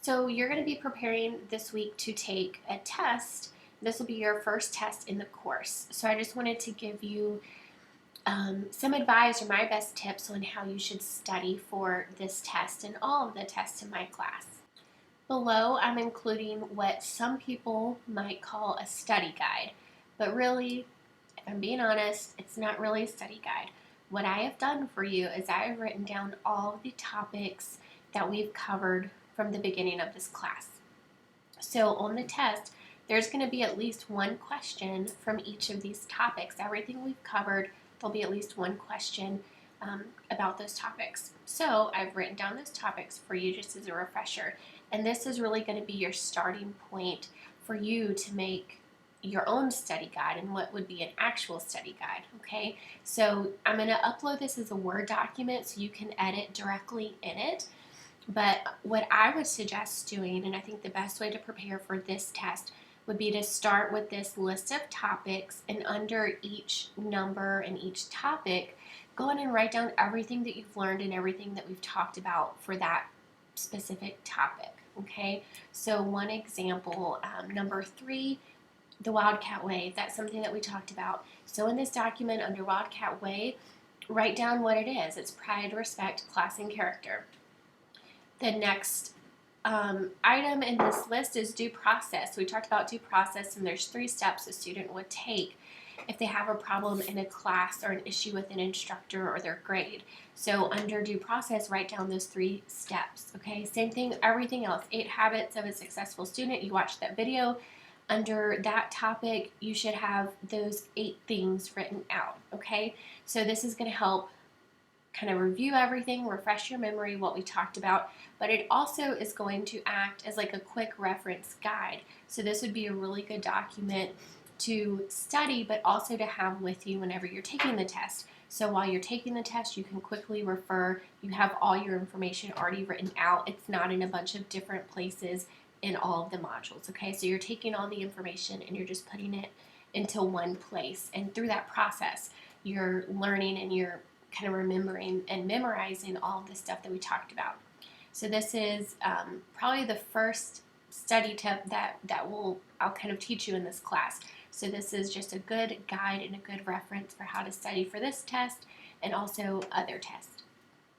So you're going to be preparing this week to take a test. This will be your first test in the course. So I just wanted to give you some advice or my best tips on how you should study for this test and all of the tests in my class. Below, I'm including what some people might call a study guide, but really, if I'm being honest, it's not really a study guide. What I have done for you is I have written down all of the topics that we've covered from the beginning of this class. So on the test, there's going to be at least one question from each of these topics. Everything we've covered, there'll be at least one question about those topics. So I've written down those topics for you just as a refresher. And this is really going to be your starting point for you to make your own study guide and what would be an actual study guide, okay? So I'm going to upload this as a Word document so you can edit directly in it. But what I would suggest doing, and I think the best way to prepare for this test, would be to start with this list of topics, and under each number and each topic, go in and write down everything that you've learned and everything that we've talked about for that specific topic, okay? So one example, number 3, the Wildcat Way. That's something that we talked about. So in this document under Wildcat Way, write down what it is. It's pride, respect, class, and character. The next item in this list is due process. We talked about due process, and there's 3 steps a student would take if they have a problem in a class or an issue with an instructor or their grade. So under due process, write down those 3 steps, okay? Same thing, everything else. 8 habits of a successful student. You watched that video. Under that topic, you should have those 8 things written out, okay? So this is going to help kind of review everything, refresh your memory, what we talked about, but it also is going to act as like a quick reference guide. So this would be a really good document to study, but also to have with you whenever you're taking the test. So while you're taking the test, you can quickly refer. You have all your information already written out. It's not in a bunch of different places in all of the modules, okay? So you're taking all the information and you're just putting it into one place. And through that process, you're learning and you're kind of remembering and memorizing all of the stuff that we talked about. So this is probably the first study tip that I'll kind of teach you in this class. So this is just a good guide and a good reference for how to study for this test and also other tests.